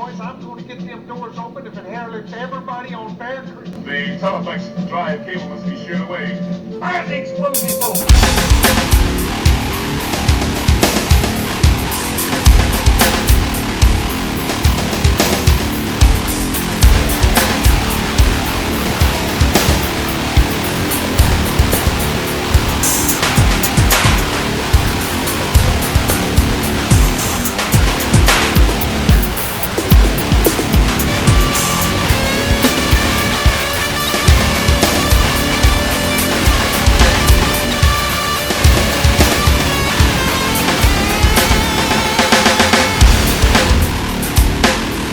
boys. I'm going to get them doors open if it hairlifts everybody on Bear Creek. The Teleflex drive cable must be sheared away. Fire the explosive bolt.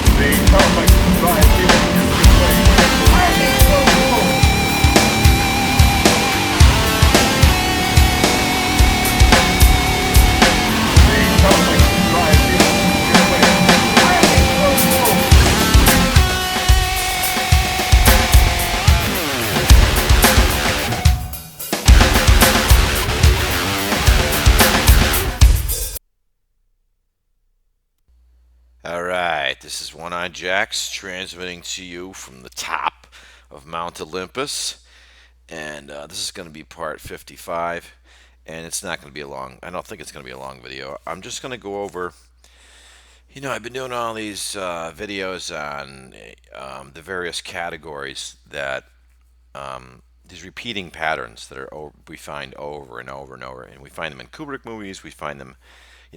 The Teleflex drive cable must be sheared away. Fire the explosive bolt. The Teleflex drive cable must be sheared away. Fire the explosive bolt. All right, this is One-Eyed Jacks transmitting to you from the top of Mount Olympus, and this is going to be part 55, and it's not going to be a long, I don't think it's going to be a long video. I'm just going to go over, I've been doing all these videos on the various categories that, these repeating patterns that we find over and over and over, and we find them in Kubrick movies, we find them,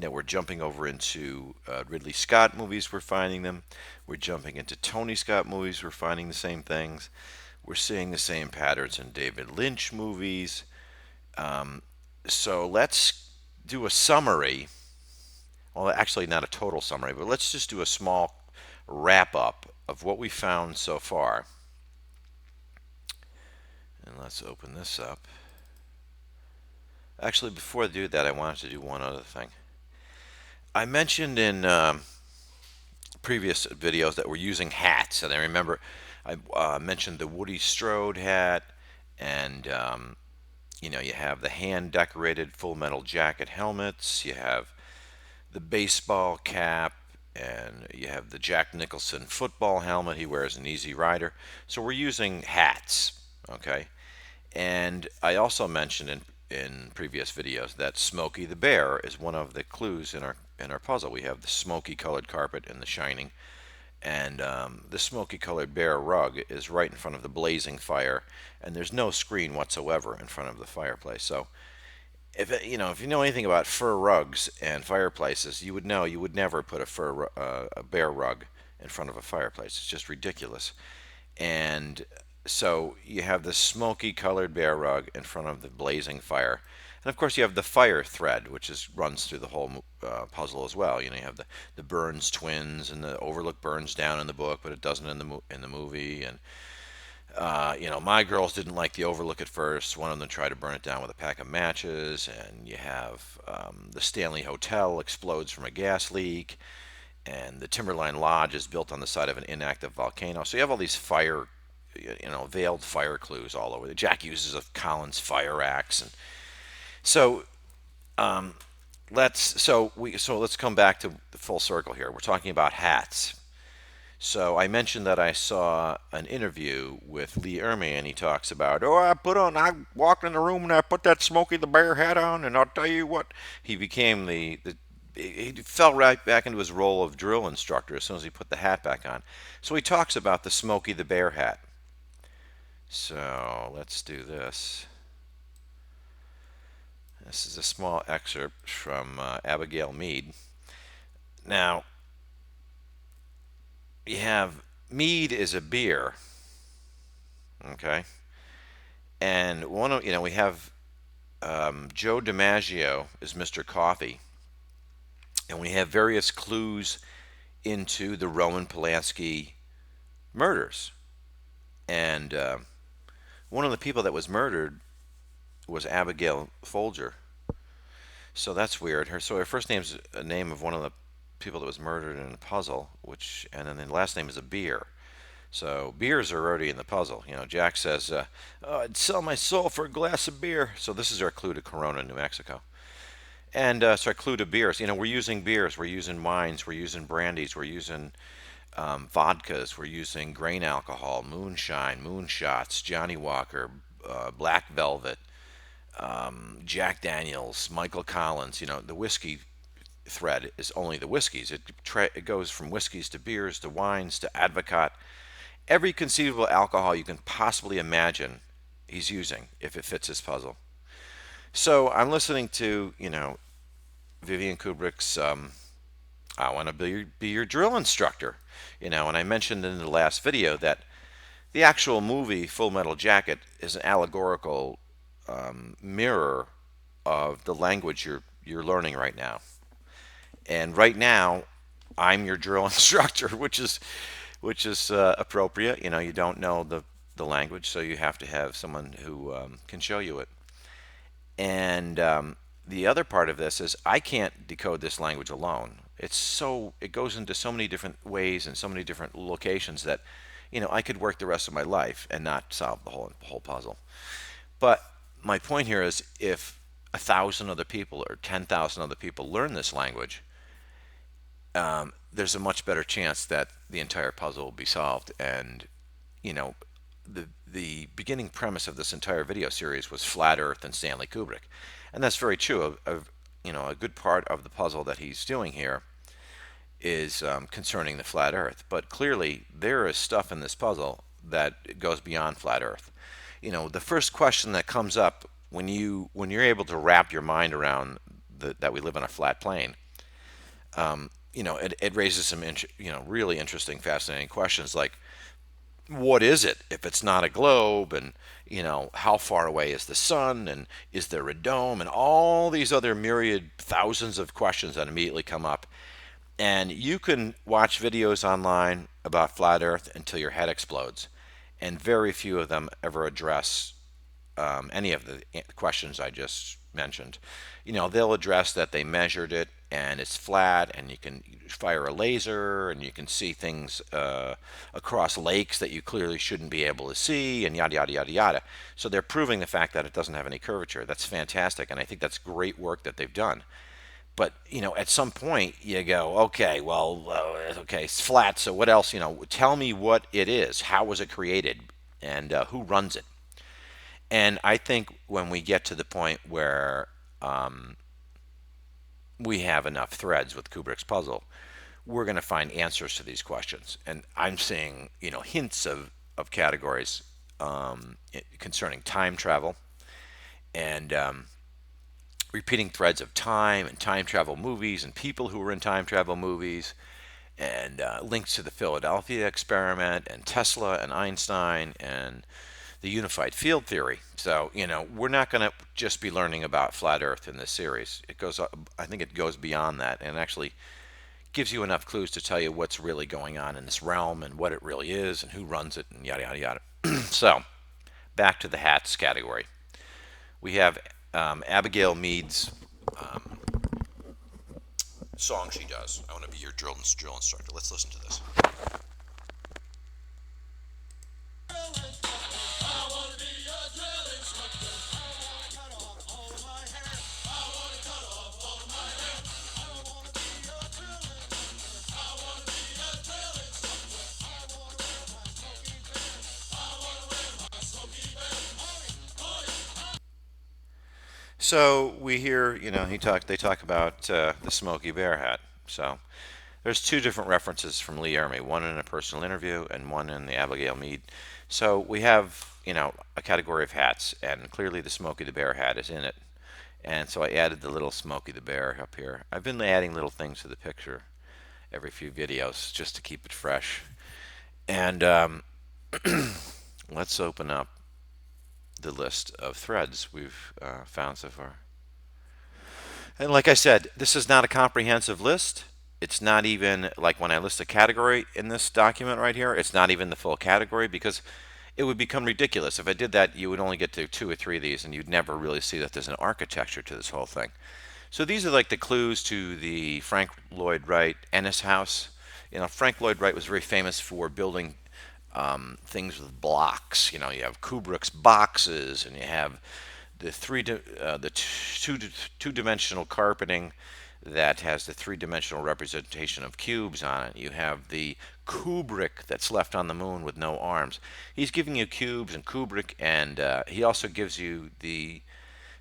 we're jumping over into Ridley Scott movies, we're finding them. We're jumping into Tony Scott movies, we're finding the same things. We're seeing the same patterns in David Lynch movies. So let's do a summary. Well, actually not a total summary, but let's just do a small wrap-up of what we found so far. And let's open this up. Actually, before I do that, I wanted to do one other thing. I mentioned in previous videos that we're using hats, and I remember I mentioned the Woody Strode hat, and you have the hand-decorated Full Metal Jacket helmets, you have the baseball cap, and you have the Jack Nicholson football helmet he wears in Easy Rider. So we're using hats, okay? And I also mentioned in previous videos that Smokey the Bear is one of the clues in our puzzle. We have the smoky colored carpet in The Shining, and the smoky colored bear rug is right in front of the blazing fire, and there's no screen whatsoever in front of the fireplace. So if you know anything about fur rugs and fireplaces, you would know you would never put a bear rug in front of a fireplace. It's just ridiculous. And so you have the smoky colored bear rug in front of the blazing fire, and of course you have the fire thread, which runs through the whole puzzle as well. You have the Burns twins, and the Overlook burns down in the book, but it doesn't in the movie. And my girls didn't like the Overlook at first. One of them tried to burn it down with a pack of matches, and you have the Stanley Hotel explodes from a gas leak, and the Timberline Lodge is built on the side of an inactive volcano. So you have all these veiled fire clues all over. Jack uses a Collins fire axe, and so let's come back to the full circle here. We're talking about hats. So I mentioned that I saw an interview with Lee Ermey, and he talks about, I walked in the room and I put that Smokey the Bear hat on, and I'll tell you what, he became he fell right back into his role of drill instructor as soon as he put the hat back on. So he talks about the Smokey the Bear hat. So let's do this. This is a small excerpt from Abigail Mead. Now, you have Mead is a beer, okay, and we have Joe DiMaggio is Mr. Coffee, and we have various clues into the Roman Polanski murders, and one of the people that was murdered was Abigail Folger. So that's weird. Her first name's a name of one of the people that was murdered in a puzzle, and then the last name is a beer. So beers are already in the puzzle. Jack says, I'd sell my soul for a glass of beer. So this is our clue to Corona, New Mexico. And so our clue to beers. We're using beers, we're using wines, we're using brandies, we're using vodkas. We're using grain alcohol, moonshine, moonshots, Johnny Walker, Black Velvet, Jack Daniels, Michael Collins. The whiskey thread is only the whiskeys. It goes from whiskeys to beers to wines to Advocaat. Every conceivable alcohol you can possibly imagine he's using if it fits his puzzle. So I'm listening to, Vivian Kubrick's I Want to Be Your Drill Instructor. And I mentioned in the last video that the actual movie Full Metal Jacket is an allegorical mirror of the language you're learning right now. And right now, I'm your drill instructor, which is appropriate. You don't know the language, so you have to have someone who can show you it. And the other part of this is I can't decode this language alone. It goes into so many different ways and so many different locations that I could work the rest of my life and not solve the whole puzzle. But my point here is if 1,000 other people or 10,000 other people learn this language, there's a much better chance that the entire puzzle will be solved. And you know, the beginning premise of this entire video series was flat Earth and Stanley Kubrick, and that's very true. A good part of the puzzle that he's doing here is concerning the flat Earth. But clearly, there is stuff in this puzzle that goes beyond flat Earth. The first question that comes up when you're able to wrap your mind around that we live on a flat plane, it raises some really interesting, fascinating questions like, what is it if it's not a globe? And how far away is the sun? And is there a dome? And all these other myriad thousands of questions that immediately come up. And you can watch videos online about flat Earth until your head explodes, and very few of them ever address any of the questions I just mentioned. They'll address that they measured it and it's flat, and you can fire a laser and you can see things across lakes that you clearly shouldn't be able to see, and yada yada yada yada. So they're proving the fact that it doesn't have any curvature. That's fantastic, and I think that's great work that they've done. But at some point you go, okay, well, okay, it's flat. So what else? Tell me what it is. How was it created, and who runs it? And I think when we get to the point where we have enough threads with Kubrick's puzzle, we're going to find answers to these questions. And I'm seeing, hints of categories concerning time travel and repeating threads of time and time travel movies and people who were in time travel movies, and links to the Philadelphia experiment and Tesla and Einstein and the unified field theory. So, we're not going to just be learning about flat Earth in this series. I think it goes beyond that, and actually gives you enough clues to tell you what's really going on in this realm and what it really is and who runs it and yada yada yada. So, back to the hats category. We have Abigail Mead's song she does. I want to be your drill instructor. Let's listen to this. So we hear, they talk about the Smokey Bear hat. So there's two different references from Lee Ermey, one in a personal interview and one in the Abigail Mead. So we have, a category of hats, and clearly the Smokey the Bear hat is in it. And so I added the little Smokey the Bear up here. I've been adding little things to the picture every few videos just to keep it fresh. And let's open up the list of threads we've found so far. And like I said, this is not a comprehensive list. It's not even like when I list a category in this document right here, it's not even the full category, because it would become ridiculous. If I did that, you would only get to 2 or 3 of these, and you'd never really see that there's an architecture to this whole thing. So these are like the clues to the Frank Lloyd Wright Ennis house. Frank Lloyd Wright was very famous for building things with blocks. You have Kubrick's boxes, and you have the two-dimensional carpeting that has the three-dimensional representation of cubes on it. You have the Kubrick that's left on the moon with no arms. He's giving you cubes and Kubrick, and he also gives you the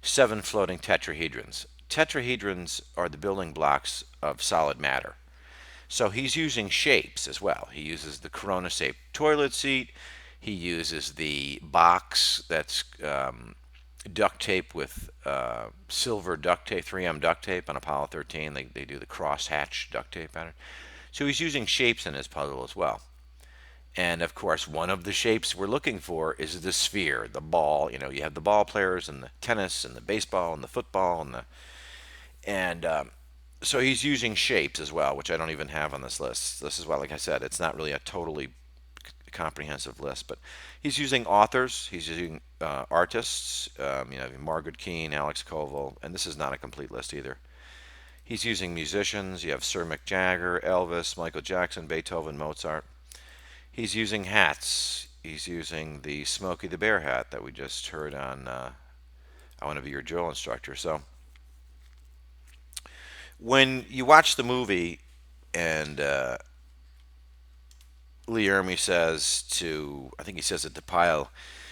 seven floating tetrahedrons. Tetrahedrons are the building blocks of solid matter. So he's using shapes as well. He uses the corona-shaped toilet seat. He uses the box that's duct tape with silver duct tape, 3M duct tape on Apollo 13. They do the cross-hatch duct tape pattern. So he's using shapes in his puzzle as well. And of course, one of the shapes we're looking for is the sphere, the ball. You know, you have the ball players and the tennis and the baseball and the football and so he's using shapes as well, which I don't even have on this list. This is why, like I said, it's not really a totally comprehensive list, but he's using authors, he's using artists, Margaret Keane, Alex Koval, and this is not a complete list either. He's using musicians. You have Sir Mick Jagger, Elvis, Michael Jackson, Beethoven, Mozart. He's using hats. He's using the Smokey the Bear hat that we just heard on I Want to Be Your Drill Instructor. So when you watch the movie and Lee Ermey says to, I think he says it to Pyle,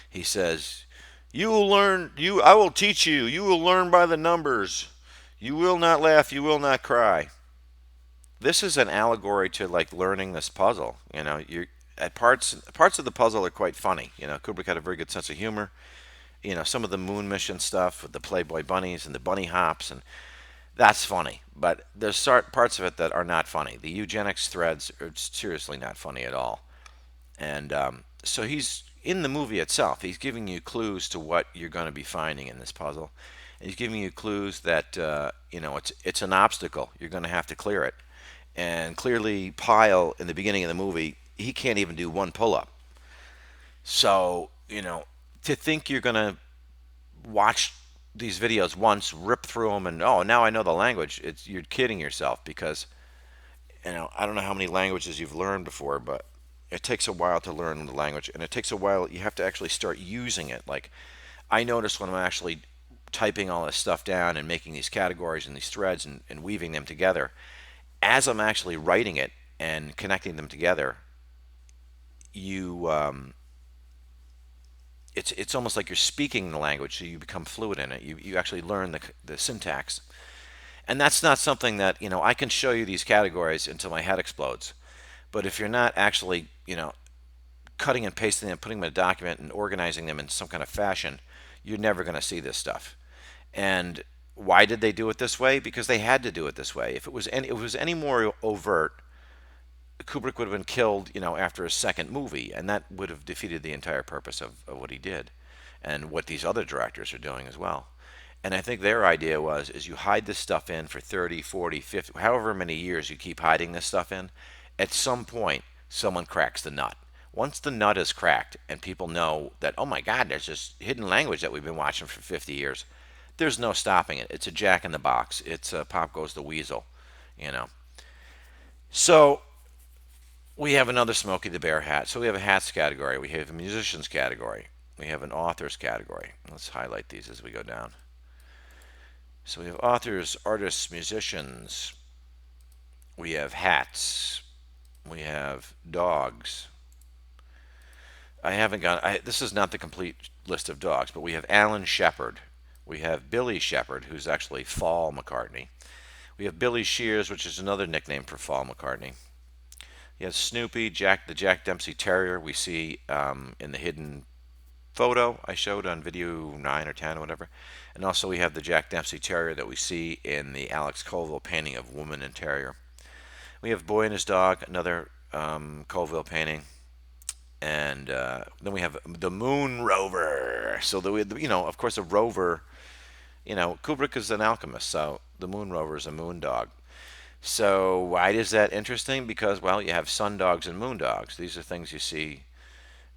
he says, "You will learn, I will teach you, you will learn by the numbers. You will not laugh, you will not cry." This is an allegory to like learning this puzzle. You know, you at parts of the puzzle are quite funny. You know, Kubrick had a very good sense of humor. You know, some of the moon mission stuff with the Playboy bunnies and the bunny hops, and that's funny. But there's parts of it that are not funny. The eugenics threads are seriously not funny at all. And so he's in the movie itself. He's giving you clues to what you're going to be finding in this puzzle. And he's giving you clues that it's an obstacle. You're going to have to clear it. And clearly, Pyle in the beginning of the movie, he can't even do one pull-up. So to think you're going to watch these videos once, rip through them, and oh, now I know the language. You're kidding yourself, because I don't know how many languages you've learned before, but it takes a while to learn the language, and it takes a while. You have to actually start using it. Like I notice when I'm actually typing all this stuff down and making these categories and these threads and weaving them together, as I'm actually writing it and connecting them together, it's almost like you're speaking the language, so you become fluent in it. You actually learn the syntax. And that's not something that, I can show you these categories until my head explodes. But if you're not actually, cutting and pasting them, putting them in a document and organizing them in some kind of fashion, you're never going to see this stuff. And why did they do it this way? Because they had to do it this way. If it was any more overt, Kubrick would have been killed, after his second movie, and that would have defeated the entire purpose of what he did, and what these other directors are doing as well. And I think their idea is you hide this stuff in for 30, 40, 50, however many years you keep hiding this stuff in, at some point, someone cracks the nut. Once the nut is cracked and people know that, oh my God, there's this hidden language that we've been watching for 50 years, there's no stopping it. It's a jack in the box. It's Pop Goes the Weasel, So we have another Smokey the Bear hat. So we have a hats category. We have a musicians category. We have an authors category. Let's highlight these as we go down. So we have authors, artists, musicians. We have hats. We have dogs. This is not the complete list of dogs, but we have Alan Shepard. We have Billy Shepard, who's actually Fall McCartney. We have Billy Shears, which is another nickname for Fall McCartney. You have Snoopy, the Jack Dempsey Terrier we see in the hidden photo I showed on video 9 or 10 or whatever. And also we have the Jack Dempsey Terrier that we see in the Alex Colville painting of Woman and Terrier. We have Boy and His Dog, another Colville painting. And then we have the Moon Rover. So of course, a rover. Kubrick is an alchemist, so the Moon Rover is a moon dog. So why is that interesting? Because, well, you have sun dogs and moon dogs. These are things you see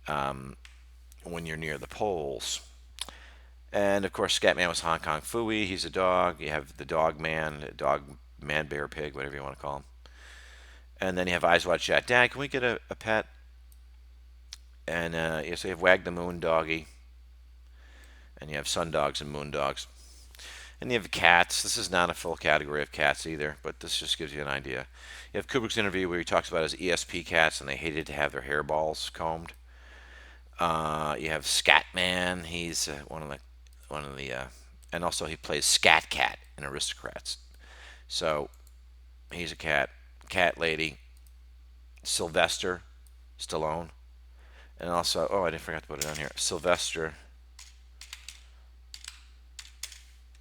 when you're near the poles. And of course, Scatman was Hong Kong Phooey. He's a dog. You have the Dog Man, bear, pig, whatever you want to call him. And then you have Eyes Wide Shut. Dad, can we get a pet? And so you have Wag the Moon Doggy. And you have sun dogs and moon dogs. And you have cats. This is not a full category of cats either, but this just gives you an idea. You have Kubrick's interview where he talks about his ESP cats and they hated to have their hairballs combed. You have Scatman. He's and also he plays Scat Cat in Aristocrats. So he's a cat lady. Sylvester Stallone, and also I didn't forget to put it on here. Sylvester.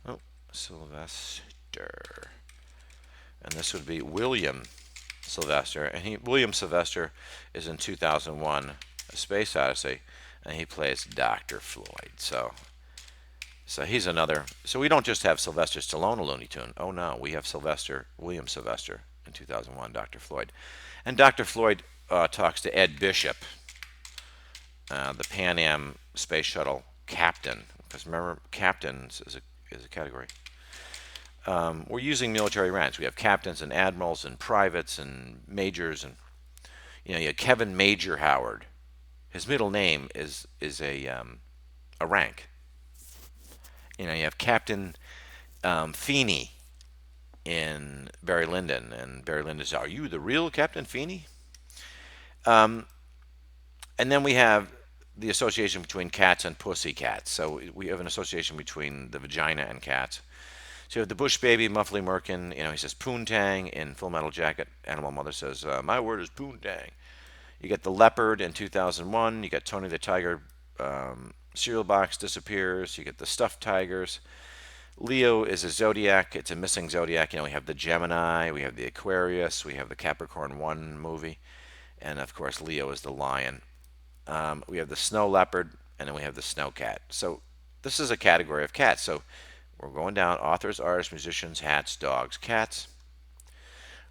Oh, Sylvester, and this would be William Sylvester, and William Sylvester is in 2001: A Space Odyssey, and he plays Dr. Floyd. So he's another. So we don't just have Sylvester Stallone, a Looney Tune. Oh no, we have William Sylvester in 2001, Dr. Floyd, and Dr. Floyd talks to Ed Bishop, the Pan Am Space Shuttle captain. Because remember, captains is a category. We're using military ranks. We have captains and admirals and privates and majors, and you have Kevin Major Howard. His middle name is a rank. You have Captain Feeney in Barry Lyndon, and Barry Lyndon says, "Are you the real Captain Feeney?" And then we have the association between cats and pussy cats. So we have an association between the vagina and cats. So you have the Bush Baby, Muffley Merkin. He says Poontang in Full Metal Jacket. Animal Mother says, "My word is Poontang." You get the leopard in 2001. You got Tony the Tiger. Cereal box disappears. You get the stuffed tigers. Leo is a zodiac. It's a missing zodiac. We have the Gemini. We have the Aquarius. We have the Capricorn 1 movie. And of course, Leo is the lion. We have the snow leopard, and then we have the snow cat. So this is a category of cats. So we're going down: authors, artists, musicians, hats, dogs, cats.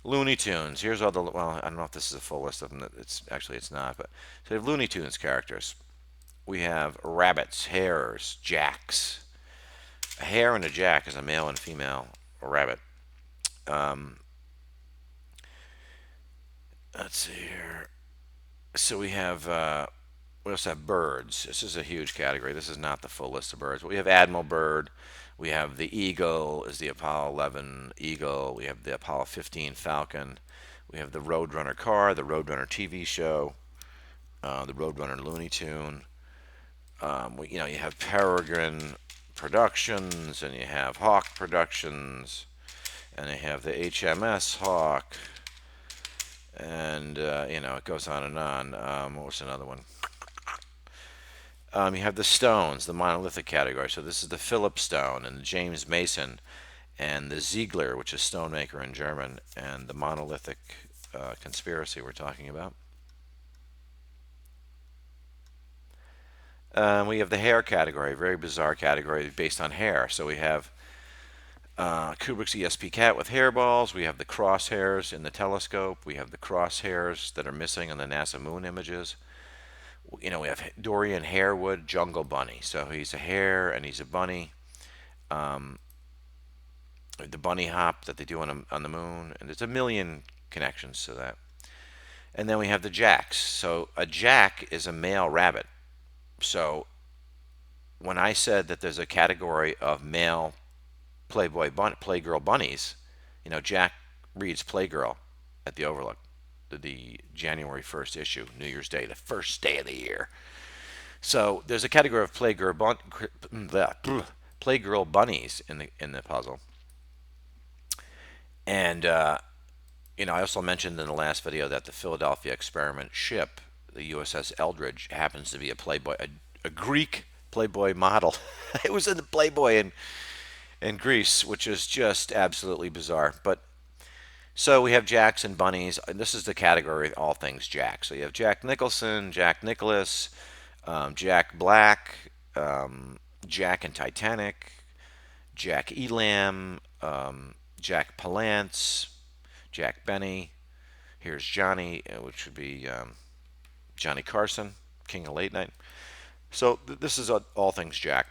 Looney Tunes. Here's all the, well, I don't know if this is a full list of them. It's not. But so we have Looney Tunes characters. We have rabbits, hares, jacks. A hare and a jack is a male and female rabbit. Let's see here. So we also have birds. This is a huge category. This is not the full list of birds. But we have Admiral Bird. We have the Eagle is the Apollo 11 Eagle. We have the Apollo 15 Falcon. We have the Roadrunner car, the Roadrunner TV show, the Roadrunner Looney Tune. You have Peregrine Productions, and you have Hawk Productions, and you have the HMS Hawk, and it goes on and on. What was another one? You have the stones, the monolithic category. So this is the Philip Stone and the James Mason and the Ziegler, which is stonemaker in German, and the monolithic conspiracy we're talking about. We have the hair category, very bizarre category based on hair. So we have Kubrick's ESP cat with hairballs. We have the crosshairs in the telescope. We have the crosshairs that are missing in the NASA moon images. We have Dorian Harewood, Jungle Bunny. So he's a hare and he's a bunny. The bunny hop that they do on the moon, and there's a million connections to that. And then we have the jacks. So a jack is a male rabbit. So when I said that there's a category of male Playgirl bunnies, Jack reads Playgirl at the Overlook, the January 1st issue, New Year's Day, the first day of the year. So there's a category of Playgirl bunnies in the puzzle. And I also mentioned in the last video that the Philadelphia experiment ship, the USS Eldridge, happens to be a Playboy, a Greek Playboy model. It was in the Playboy in Greece, which is just absolutely bizarre. But so we have jacks and bunnies. This is the category of all things Jack. So you have Jack Nicholson, Jack Nicholas, Jack Black, Jack and Titanic, Jack Elam, Jack Palance, Jack Benny. Here's Johnny, which would be Johnny Carson, King of Late Night. So this is all things Jack.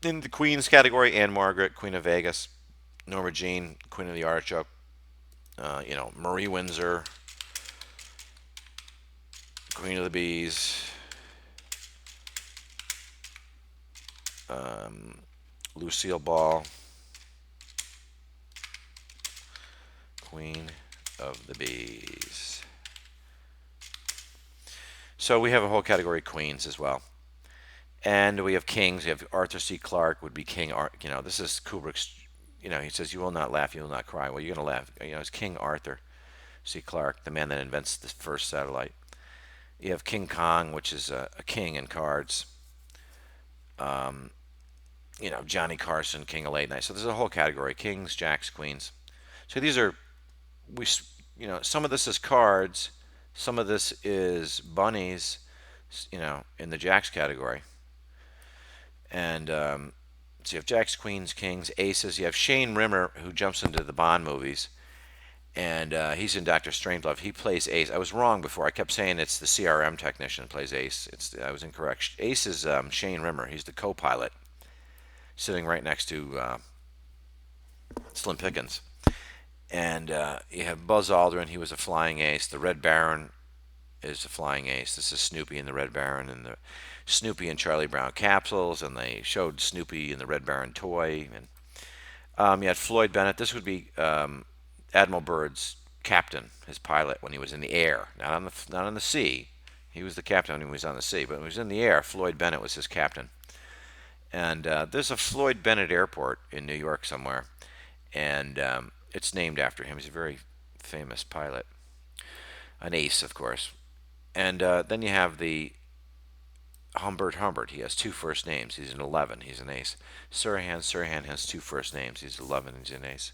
In the Queen's category, Anne Margaret, Queen of Vegas, Norma Jean, Queen of the Artichoke, Marie Windsor, Queen of the Bees, Lucille Ball, Queen of the Bees. So we have a whole category of queens as well. And we have kings. We have Arthur C. Clarke would be King. This is Kubrick's. He says, "You will not laugh, you will not cry." Well, you're gonna laugh. It's King Arthur C. Clarke, the man that invents the first satellite. You have King Kong, which is a king in cards. Johnny Carson, King of Late Night. So there's a whole category: kings, jacks, queens. So these are we. Some of this is cards. Some of this is bunnies. In the jacks category. And so you have jacks, queens, kings, aces. You have Shane Rimmer, who jumps into the Bond movies, and he's in Doctor Strangelove. He plays ace. I was wrong before. I kept saying it's the CRM technician plays ace. I was incorrect. Ace is Shane Rimmer. He's the co-pilot, sitting right next to Slim Pickens. And you have Buzz Aldrin. He was a flying ace. The Red Baron is a flying ace. This is Snoopy and the Red Baron, and the Snoopy and Charlie Brown capsules, and they showed Snoopy and the Red Baron toy. And you had Floyd Bennett. This would be Admiral Byrd's captain, his pilot, when he was in the air, not on the sea. He was the captain when he was on the sea, but when he was in the air, Floyd Bennett was his captain. And there's a Floyd Bennett Airport in New York somewhere, and it's named after him. He's a very famous pilot, an ace, of course. And then you have the Humbert. He has two first names. He's an 11. He's an ace. Sirhan has two first names. He's 11. He's an ace.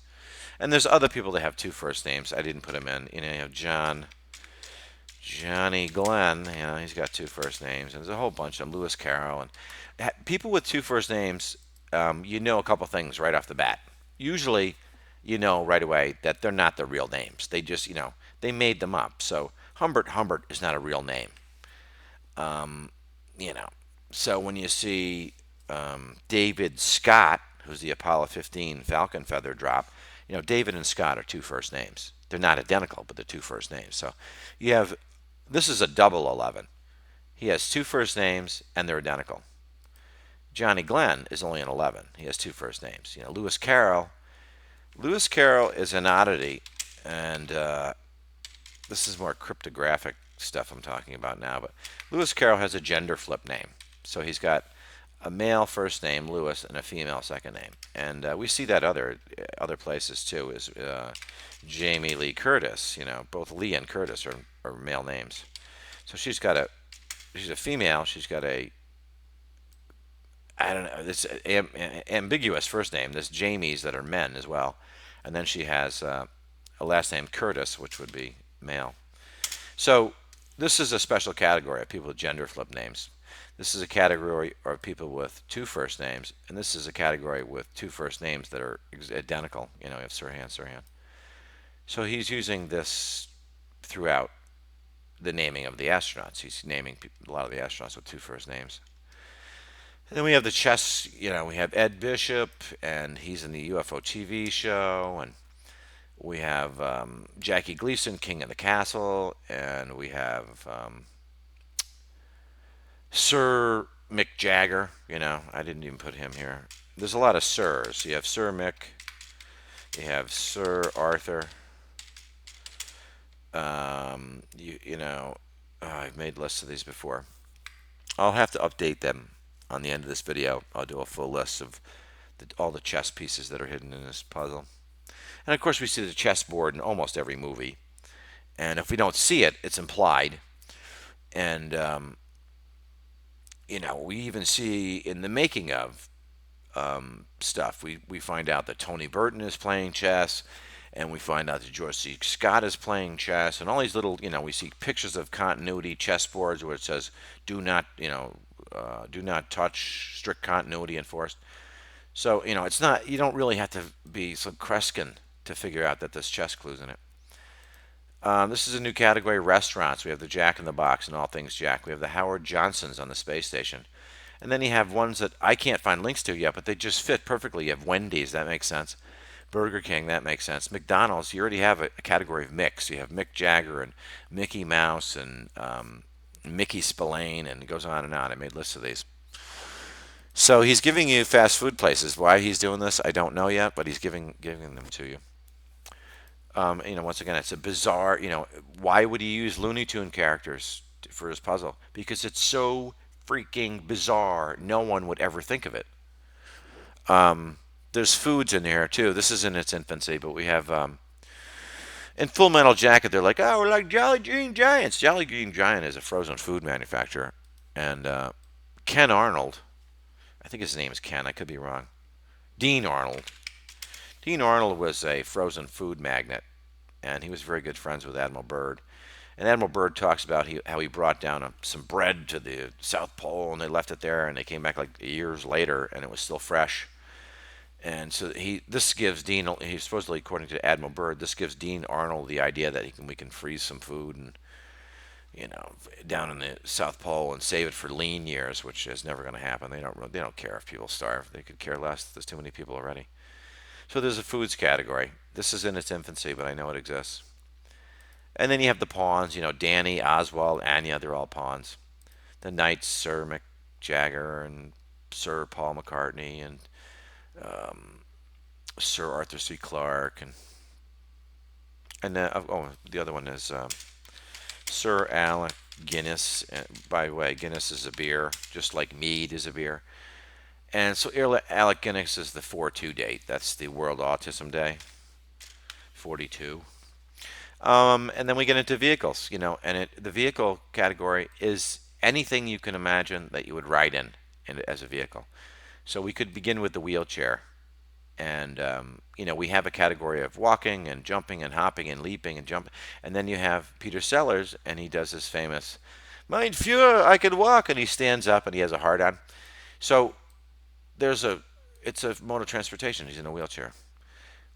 And there's other people that have two first names. I didn't put them in. You have Johnny Glenn. He's got two first names. And there's a whole bunch of them. Lewis Carroll. And people with two first names, a couple things right off the bat. Usually, right away that they're not their real names. They just, they made them up. So Humbert is not a real name. So when you see David Scott, who's the Apollo 15 Falcon feather drop, David and Scott are two first names. They're not identical, but they're two first names. So this is a double 11. He has two first names, and they're identical. Johnny Glenn is only an 11. He has two first names. Lewis Carroll is an oddity, and this is more cryptographic stuff I'm talking about now, but Lewis Carroll has a gender flip name. So he's got a male first name, Lewis, and a female second name. And we see that other places too, is Jamie Lee Curtis. Both Lee and Curtis are male names. So she's a female. She's got it's ambiguous first name. There's Jamies that are men as well. And then she has a last name, Curtis, which would be male. So this is a special category of people with gender flip names. This is a category of people with two first names, and this is a category with two first names that are identical. You have Sirhan. So he's using this throughout the naming of the astronauts. He's naming a lot of the astronauts with two first names. And then we have the chess. We have Ed Bishop, and he's in the UFO TV show, and we have Jackie Gleason, King of the Castle, and we have Sir Mick Jagger. I didn't even put him here. There's a lot of Sirs. You have Sir Mick, you have Sir Arthur. I've made lists of these before. I'll have to update them on the end of this video. I'll do a full list of all the chess pieces that are hidden in this puzzle. And of course, we see the chessboard in almost every movie. And if we don't see it, it's implied. And, we even see in the making of stuff, we find out that Tony Burton is playing chess. And we find out that George C. Scott is playing chess. And all these little, we see pictures of continuity chessboards where it says, do not touch, strict continuity enforced. So, it's not, you don't really have to be some Kreskin to figure out that there's chess clues in it. This is a new category, restaurants. We have the Jack in the Box and all things Jack. We have the Howard Johnsons on the space station. And then you have ones that I can't find links to yet, but they just fit perfectly. You have Wendy's, that makes sense. Burger King, that makes sense. McDonald's, you already have a category of mix. You have Mick Jagger and Mickey Mouse and Mickey Spillane, and it goes on and on. I made lists of these. So he's giving you fast food places. Why he's doing this, I don't know yet, but he's giving them to you. Once again, it's a bizarre. Why would he use Looney Tune characters for his puzzle? Because it's so freaking bizarre. No one would ever think of it. There's foods in here too. This is in its infancy, but we have in Full Metal Jacket. They're like, oh, we're like Jolly Green Giants. Jolly Green Giant is a frozen food manufacturer, and Ken Arnold. I think his name is Ken. I could be wrong. Dean Arnold. Dean Arnold was a frozen food magnate, and he was very good friends with Admiral Byrd. And Admiral Byrd talks about how he brought down some bread to the South Pole, and they left it there, and they came back like years later, and it was still fresh. And so this gives Dean, he supposedly, according to Admiral Byrd, this gives Dean Arnold the idea that we can freeze some food and down in the South Pole and save it for lean years, which is never going to happen. They don't care if people starve. They could care less. There's too many people already. So there's a foods category. This is in its infancy, but I know it exists. And then you have the pawns. Danny, Oswald, Anya. They're all pawns. The knights, Sir Mick Jagger and Sir Paul McCartney and Sir Arthur C. Clarke and the other one is Sir Alec Guinness. By the way, Guinness is a beer, just like mead is a beer. And so Alec Guinness is the 4-2 date. That's the World Autism Day, 42. And then we get into vehicles, and the vehicle category is anything you can imagine that you would ride in as a vehicle. So we could begin with the wheelchair. And we have a category of walking and jumping and hopping and leaping and jumping, and then you have Peter Sellers, and he does his famous "Mein Führer, I can walk," and he stands up and he has a heart on. So it's a mode of transportation. He's in a wheelchair.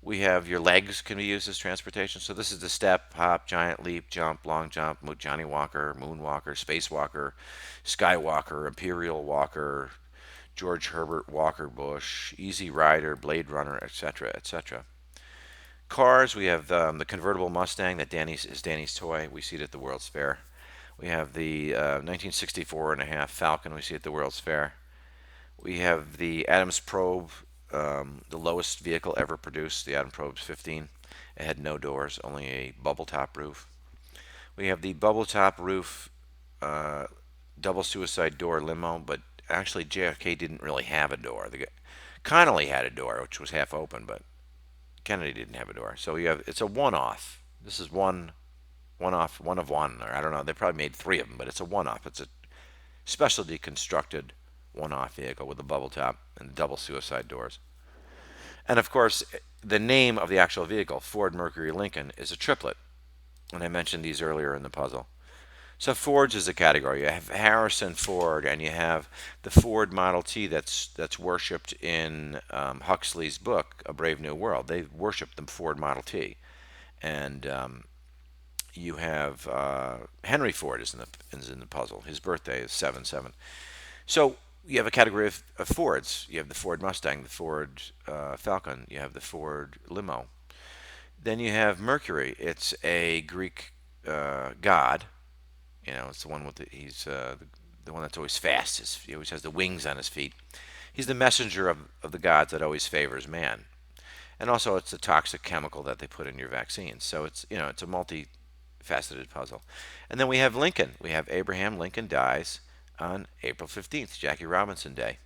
We have your legs can be used as transportation. So this is the step, hop, giant leap, jump, long jump, Johnny Walker, Moonwalker, Spacewalker, Skywalker, Imperial Walker, George Herbert Walker Bush, Easy Rider, Blade Runner, etc., etc. Cars, we have the convertible Mustang that is Danny's toy. We see it at the World's Fair. We have the 1964 and a half Falcon. We see it at the World's Fair. We have the Adams Probe, the lowest vehicle ever produced, the Adam Probe's 15. It had no doors, only a bubble top roof. We have the bubble top roof double suicide door limo, but actually JFK didn't really have a door. Connolly had a door, which was half open, but Kennedy didn't have a door. So it's a one-off. This is one-off, one of one, or I don't know. They probably made three of them, but it's a one-off. It's a specialty constructed one-off vehicle with a bubble top and double suicide doors. And of course, the name of the actual vehicle, Ford Mercury Lincoln, is a triplet. And I mentioned these earlier in the puzzle. So Fords is a category. You have Harrison Ford, and you have the Ford Model T that's worshipped in Huxley's book, A Brave New World. They worship the Ford Model T, and you have Henry Ford is in the puzzle. His birthday is 7/7. So you have a category of Fords. You have the Ford Mustang, the Ford Falcon. You have the Ford limo. Then you have Mercury. It's a Greek god. It's the one he's the one that's always fast. He always has the wings on his feet. He's the messenger of the gods that always favors man. And also, it's a toxic chemical that they put in your vaccines. So it's a multifaceted puzzle. And then we have Lincoln. We have Abraham Lincoln dies on April 15th, Jackie Robinson Day.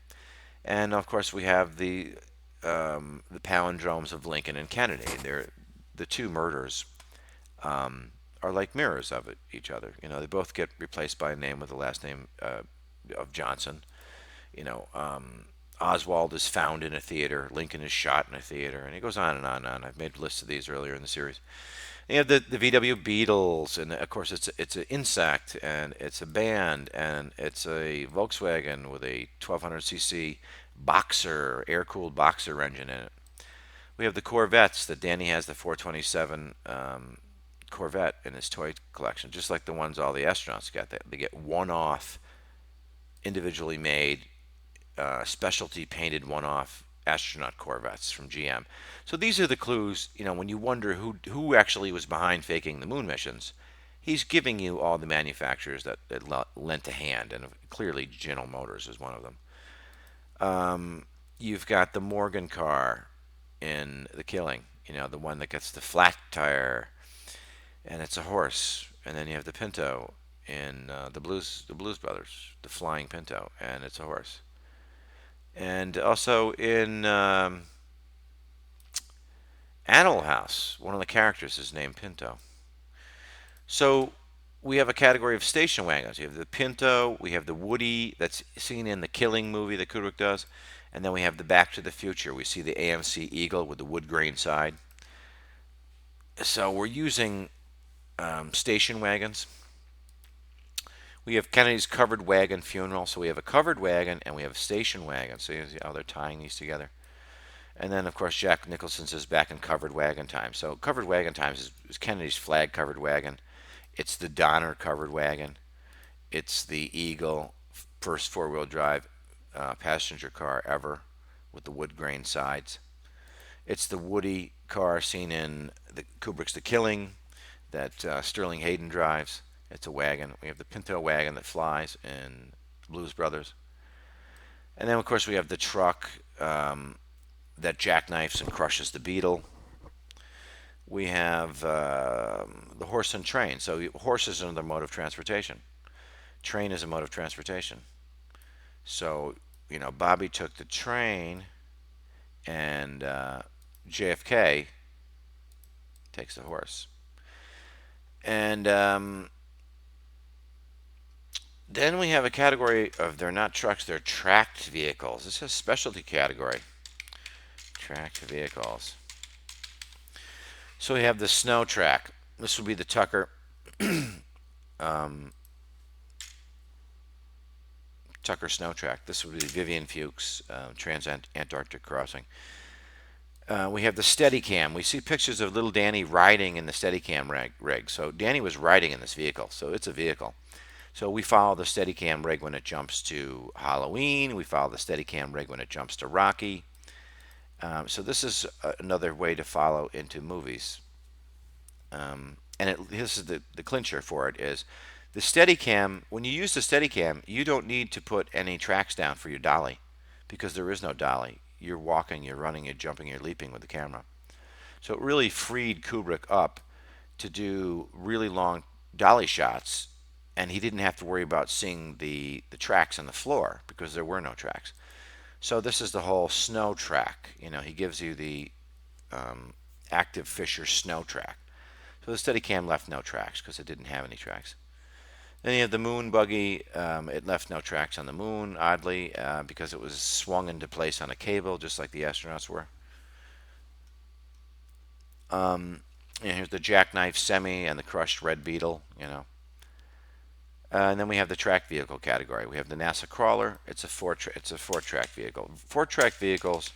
And of course, we have the palindromes of Lincoln and Kennedy. They're the two murders. Are like mirrors of each other. They both get replaced by a name with the last name of Johnson. Oswald is found in a theater. Lincoln is shot in a theater, and it goes on and on and on. I've made lists of these earlier in the series. And you have the VW Beetles, and of course it's an insect, and it's a band, and it's a Volkswagen with a 1200cc Boxer, air-cooled Boxer engine in it. We have the Corvettes that Danny has, the 427 Corvette in his toy collection, just like the ones all the astronauts get. They get one-off, individually made, specialty painted one-off astronaut Corvettes from GM. So these are the clues. When you wonder who actually was behind faking the moon missions, he's giving you all the manufacturers that lent a hand, and clearly General Motors is one of them. You've got the Morgan car in The Killing, the one that gets the flat tire, and it's a horse. And then you have the Pinto in the Blues Brothers, the flying Pinto, and it's a horse. And also in Animal House, one of the characters is named Pinto. So we have a category of station wagons. You have the Pinto, we have the Woody that's seen in the Killing movie that Kubrick does, and then we have the Back to the Future. We see the AMC Eagle with the wood grain side. So we're using station wagons. We have Kennedy's covered wagon funeral. So we have a covered wagon and we have a station wagon. So you see how they're tying these together. And then, of course, Jack Nicholson says back in covered wagon time. So covered wagon times is Kennedy's flag covered wagon. It's the Donner covered wagon. It's the Eagle, first four-wheel drive passenger car ever with the wood grain sides. It's the Woody car seen in the Kubrick's The Killing that Sterling Hayden drives. It's a wagon. We have the Pinto wagon that flies in Blues Brothers. And then, of course, we have the truck that jackknifes and crushes the Beetle. We have the horse and train. So horse is another mode of transportation. Train is a mode of transportation. So, Bobby took the train, and JFK takes the horse. And then we have a category of they're not trucks, they're tracked vehicles. This is a specialty category. Tracked vehicles. So we have the snow track. This would be the Tucker Tucker Snow Track. This would be Vivian Fuchs Trans-Antarctic Crossing. We have the Steadicam. We see pictures of little Danny riding in the Steadicam rig. So Danny was riding in this vehicle, so it's a vehicle. So we follow the Steadicam rig when it jumps to Halloween. We follow the Steadicam rig when it jumps to Rocky. So this is another way to follow into movies. This is the clincher for it is the Steadicam. When you use the Steadicam, you don't need to put any tracks down for your dolly because there is no dolly. You're walking, you're running, you're jumping, you're leaping with the camera. So it really freed Kubrick up to do really long dolly shots, and he didn't have to worry about seeing the tracks on the floor because there were no tracks. So this is the whole snow track. He gives you the active Fisher snow track. So the Steadicam left no tracks because it didn't have any tracks. Then you have the moon buggy. It left no tracks on the moon, oddly, because it was swung into place on a cable, just like the astronauts were. And here's the jackknife semi and the crushed red beetle. And then we have the track vehicle category. We have the NASA crawler. It's a four-track vehicle. Four-track vehicles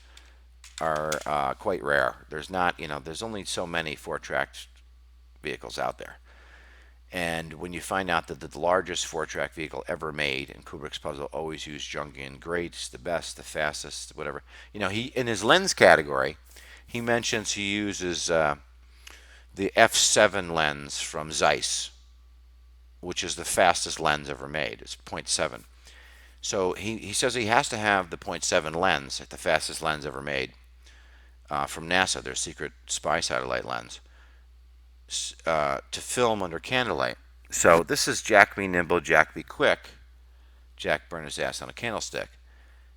are quite rare. There's only so many four-track vehicles out there. And when you find out that the largest four-track vehicle ever made, and Kubrick's puzzle always used Jungian, great, the best, the fastest, whatever. He in his lens category, he mentions he uses the f7 lens from Zeiss, which is the fastest lens ever made. It's 0.7. So he says he has to have the 0.7 lens, the fastest lens ever made, from NASA, their secret spy satellite lens, to film under candlelight. So this is Jack be nimble, Jack be quick. Jack burned his ass on a candlestick.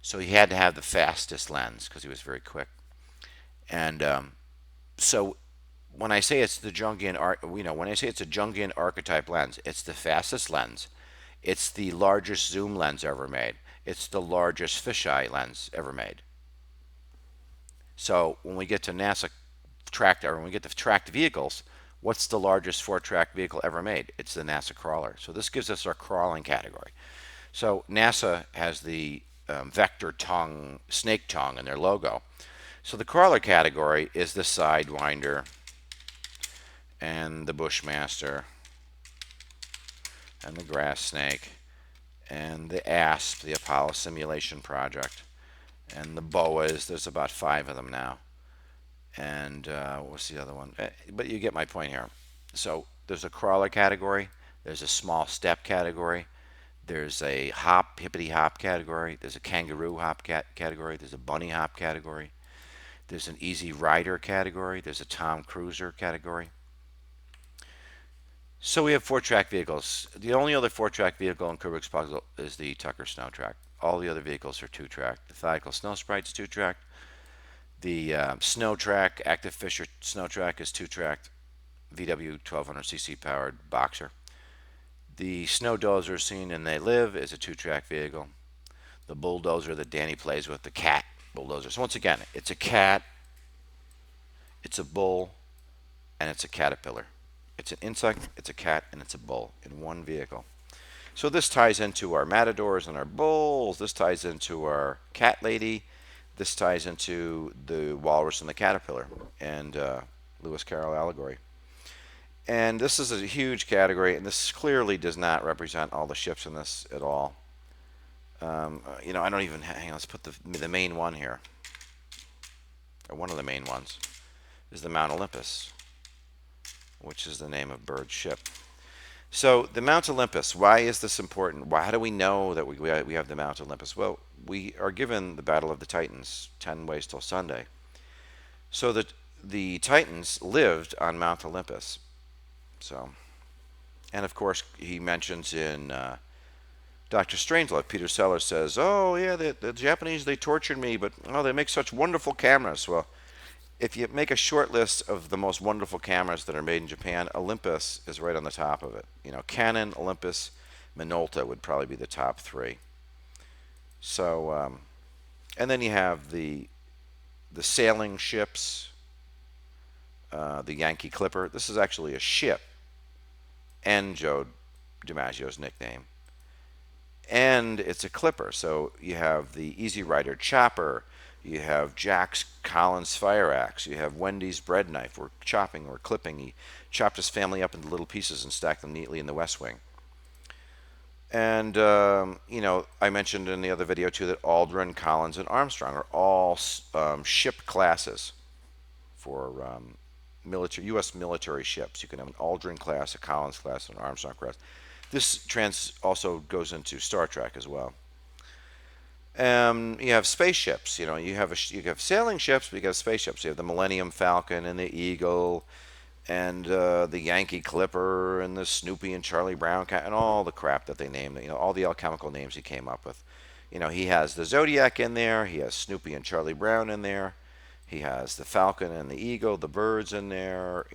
So he had to have the fastest lens because he was very quick. And so when I say it's the Jungian, when I say it's a Jungian archetype lens, it's the fastest lens. It's the largest zoom lens ever made. It's the largest fisheye lens ever made. So when we get to NASA when we get to tracked vehicles, what's the largest four-track vehicle ever made? It's the NASA crawler. So this gives us our crawling category. So NASA has the vector tongue, snake tongue in their logo. So the crawler category is the Sidewinder and the Bushmaster and the Grass Snake and the ASP, the Apollo Simulation Project, and the BOAs. There's about 5 of them now. And what's the other one? But you get my point here. So there's a crawler category, there's a small step category, There's a hop, hippity hop category. There's a kangaroo hop category. There's a bunny hop category. There's an easy rider category. There's a Tom Cruiser category. So we have four-track vehicles. The only other four-track vehicle in Kubrick's puzzle is the Tucker Snow Track. All the other vehicles are two-track. The Thiacal Snow Sprite's two-track. The Snow Track, Active Fisher Snow Track is two-tracked. VW 1200cc powered Boxer. The Snow Dozer seen in They Live is a two-track vehicle. The bulldozer that Danny plays with, the cat bulldozer. So once again, it's a cat, it's a bull, and it's a caterpillar. It's an insect, it's a cat, and it's a bull in one vehicle. So this ties into our matadors and our bulls. This ties into our cat lady. This ties into the walrus and the caterpillar and Lewis Carroll allegory. And this is a huge category, and this clearly does not represent all the ships in this at all. I don't even, hang on, let's put the main one here. Or one of the main ones is the Mount Olympus, which is the name of Bird's ship. So the Mount Olympus, why is this important? How do we know that we have the Mount Olympus? Well, we are given the Battle of the Titans, 10 Ways Till Sunday. So that the Titans lived on Mount Olympus. So, and of course, he mentions in Dr. Strangelove, Peter Sellers says, oh, yeah, the Japanese, they tortured me, but oh, they make such wonderful cameras. Well, if you make a short list of the most wonderful cameras that are made in Japan, Olympus is right on the top of it. Canon, Olympus, Minolta would probably be the top three. So, and then you have the sailing ships, the Yankee Clipper. This is actually a ship, and Joe DiMaggio's nickname. And it's a clipper. So you have the Easy Rider Chopper. You have Jack's Collins fire axe. You have Wendy's bread knife. We're chopping, we're clipping. He chopped his family up into little pieces and stacked them neatly in the West Wing. And, I mentioned in the other video, too, that Aldrin, Collins, and Armstrong are all ship classes for U.S. military ships. You can have an Aldrin class, a Collins class, and an Armstrong class. This also goes into Star Trek as well. You have spaceships. You have sailing ships, but you have spaceships. You have the Millennium Falcon and the Eagle, and the Yankee Clipper, and the Snoopy and Charlie Brown cat, and all the crap that they named. All the alchemical names he came up with. He has the Zodiac in there. He has Snoopy and Charlie Brown in there. He has the Falcon and the Eagle, the birds in there.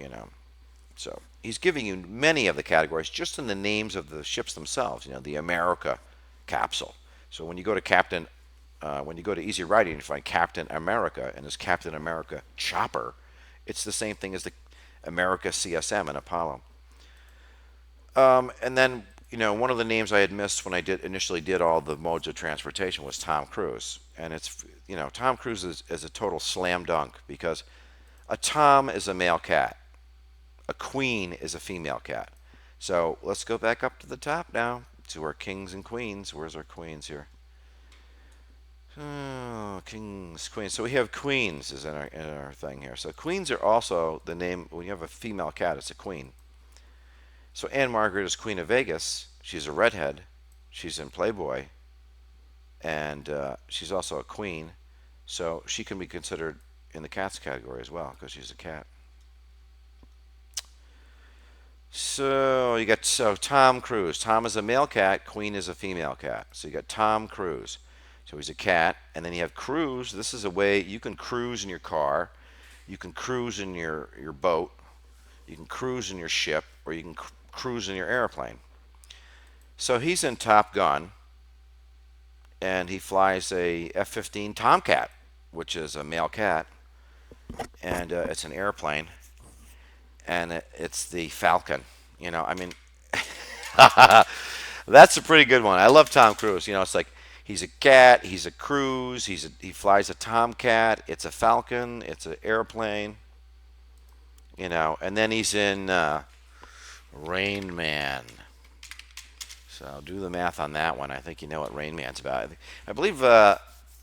So he's giving you many of the categories just in the names of the ships themselves. The America capsule. So when you go to Easy Riding, you find Captain America and his Captain America chopper. It's the same thing as the America CSM and Apollo. And then, one of the names I had missed when I initially did all the modes of transportation was Tom Cruise. And it's, Tom Cruise is a total slam dunk because a Tom is a male cat. A queen is a female cat. So let's go back up to the top now to our kings and queens. Where's our queens here? Oh, kings, queens. So we have queens is in our thing here. So queens are also the name. When you have a female cat, it's a queen. So Anne Margaret is Queen of Vegas. She's a redhead. She's in Playboy. And she's also a queen. So she can be considered in the cats category as well because she's a cat. So you got Tom Cruise. Tom is a male cat. Queen is a female cat. So you got Tom Cruise. So he's a cat. And then you have cruise. This is a way you can cruise in your car. You can cruise in your boat. You can cruise in your ship. Or you can cruise in your airplane. So he's in Top Gun. And he flies a F-15 Tomcat, which is a male cat. And it's an airplane. And it's the Falcon. That's a pretty good one. I love Tom Cruise. It's like he's a cat, he's a cruise, he flies a Tomcat, it's a Falcon, it's an airplane. And then he's in Rain Man. So do the math on that one. I think you know what Rain Man's about. I believe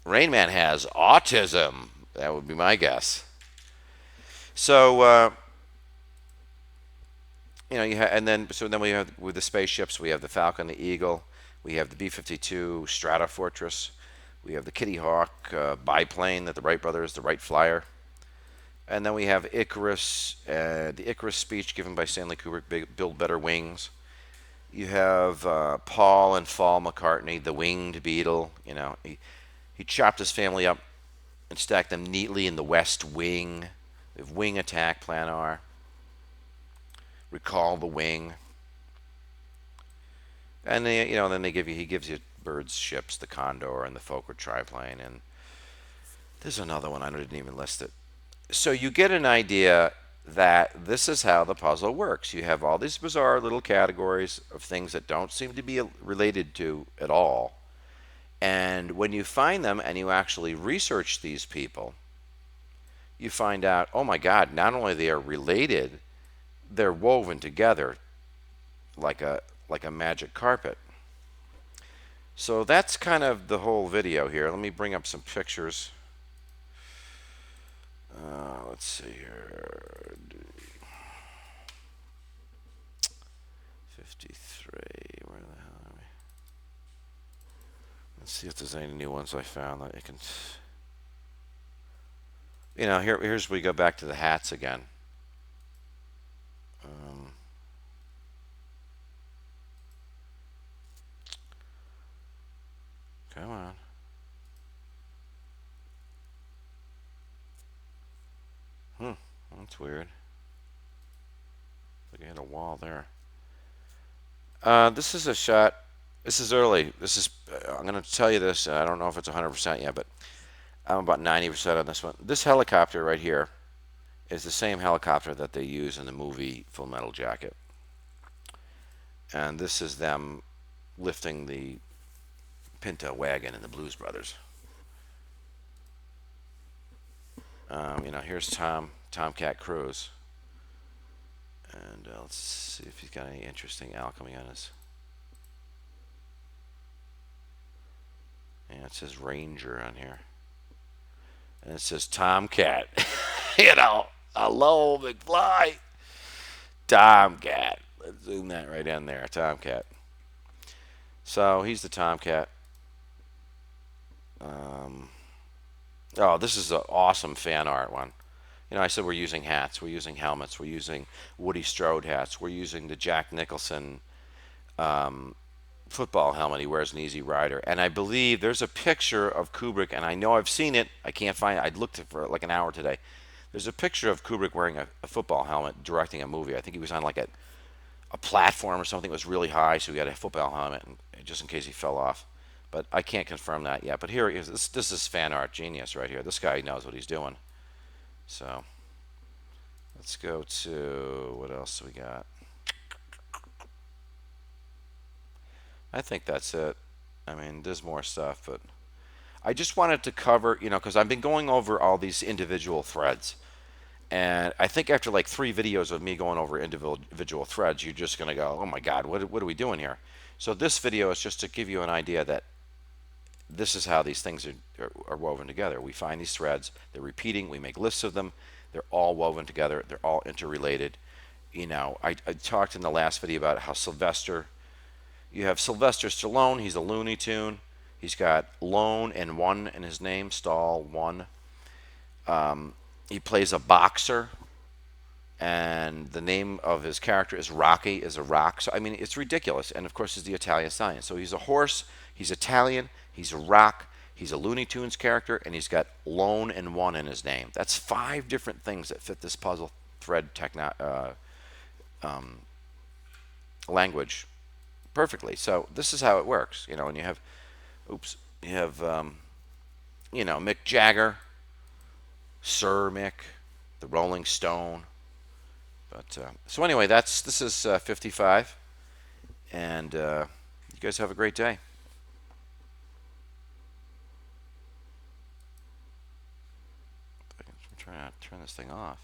Rain Man has autism. That would be my guess. So and then we have with the spaceships, we have the Falcon, the Eagle, We have the B-52 Stratofortress. We have the Kitty Hawk biplane that the Wright brothers, the Wright Flyer. And then we have Icarus, the Icarus speech given by Stanley Kubrick, Build Better Wings. You have Paul and Paul McCartney, the winged beetle. You know, he chopped his family up and stacked them neatly in the West Wing. We have Wing Attack Planar. Recall the Wing. And they, you know, then he gives you birds, ships, the Condor and the Fokker triplane, and there's another one I didn't even list it. So you get an idea that this is how the puzzle works. You have all these bizarre little categories of things that don't seem to be related to at all. And when you find them and you actually research these people, you find out, oh my God, not only they are related, they're woven together like a magic carpet. So that's kind of the whole video here. Let me bring up some pictures. Let's see here. 53. Where the hell are we? Let's see if there's any new ones I found that you can. You know, here's we go back to the hats again. Come on. That's weird. Look, I had a wall there. This is a shot. This is early. This is. I'm going to tell you this. I don't know if it's 100% yet, but I'm about 90% on this one. This helicopter right here is the same helicopter that they use in the movie Full Metal Jacket. And this is them lifting the Pinto wagon in the Blues Brothers. You know, here's Tomcat Cruise. And let's see if he's got any interesting alchemy on his. Yeah, it says Ranger on here. And it says Tomcat. You know, hello, McFly. Tomcat. Let's zoom that right in there. Tomcat. So he's the Tomcat. Oh, this is an awesome fan art one. You know, I said we're using hats, we're using helmets, we're using Woody Strode hats, we're using the Jack Nicholson football helmet he wears in Easy Rider. And I believe there's a picture of Kubrick, and I know I've seen it. I can't find it. I looked for like an hour today. There's a picture of Kubrick wearing a football helmet directing a movie. I think he was on like a platform or something that was really high, so he had a football helmet and, just in case he fell off. But I can't confirm that yet. But here he is. This is fan art genius right here. This guy knows what he's doing. So let's go to what else we got. I think that's it. I mean, there's more stuff, but I just wanted to cover, you know, because I've been going over all these individual threads. And I think after like 3 videos of me going over individual threads, you're just going to go, oh my God, what are we doing here? So this video is just to give you an idea that this is how these things are woven together. We find these threads, they're repeating, we make lists of them, they're all woven together, they're all interrelated. You know, I talked in the last video about how you have Sylvester Stallone, he's a Looney Tune. He's got Lone and One in his name, Stall One. He plays a boxer, and the name of his character is Rocky, is a rock. So, I mean, it's ridiculous. And, of course, he's the Italian stallion. So he's a horse, he's Italian, he's a rock, he's a Looney Tunes character, and he's got Lone and One in his name. That's 5 different things that fit this puzzle thread language perfectly. So this is how it works. You know, and you have, you know, Mick Jagger, Sir Mick, the Rolling Stone. But so anyway, this is 55, and you guys have a great day. I'm trying to turn this thing off.